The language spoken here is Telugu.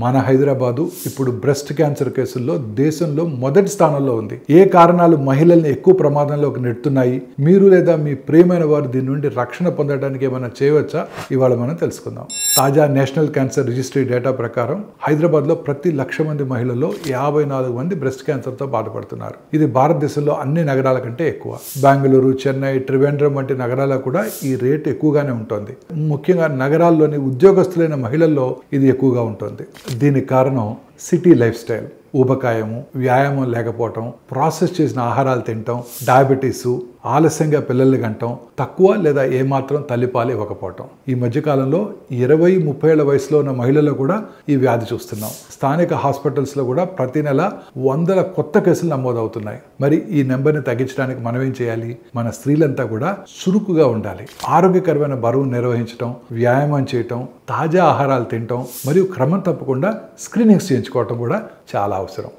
మన హైదరాబాదు ఇప్పుడు బ్రెస్ట్ క్యాన్సర్ కేసుల్లో దేశంలో మొదటి స్థానంలో ఉంది. ఏ కారణాలు మహిళల్ని ఎక్కువ ప్రమాదంలోకి నెడుతున్నాయి, మీరు లేదా మీ ప్రియమైన వారు దీని నుండి రక్షణ పొందడానికి ఏమైనా చేయవచ్చా, ఇవాళ మనం తెలుసుకుందాం. తాజా నేషనల్ క్యాన్సర్ రిజిస్ట్రీ డేటా ప్రకారం హైదరాబాద్లో ప్రతి 1,00,000 మంది మహిళల్లో 54 మంది బ్రెస్ట్ క్యాన్సర్తో బాధపడుతున్నారు. ఇది భారతదేశంలో అన్ని నగరాల కంటే ఎక్కువ. బెంగళూరు, చెన్నై, త్రివేంద్రం వంటి నగరాల్లో కూడా ఈ రేటు ఎక్కువగానే ఉంటుంది. ముఖ్యంగా నగరాల్లోని ఉద్యోగస్తులైన మహిళల్లో ఇది ఎక్కువగా ఉంటుంది. దీనికి కారణం సిటీ లైఫ్ స్టైల్. ఊబకాయము, వ్యాయామం లేకపోవటం, ప్రాసెస్ చేసిన ఆహారాలు తినటం, డయాబెటీసు, ఆలస్యంగా పిల్లల్ని కంటం, తక్కువ లేదా ఏమాత్రం తల్లిపాలు ఇవ్వకపోవటం. ఈ మధ్యకాలంలో 20-30 ఏళ్ల వయసులో ఉన్న మహిళల్లో కూడా ఈ వ్యాధి చూస్తున్నాం. స్థానిక హాస్పిటల్స్లో కూడా ప్రతి నెల 100 కొత్త కేసులు నమోదవుతున్నాయి. మరి ఈ నెంబర్ని తగ్గించడానికి మనం ఏం చేయాలి? మన స్త్రీలంతా కూడా చురుకుగా ఉండాలి. ఆరోగ్యకరమైన బరువు నిర్వహించడం, వ్యాయామం చేయటం, తాజా ఆహారాలు తినటం మరియు క్రమం తప్పకుండా స్క్రీనింగ్స్ చేయించుకోవటం కూడా చాలా అవసరం.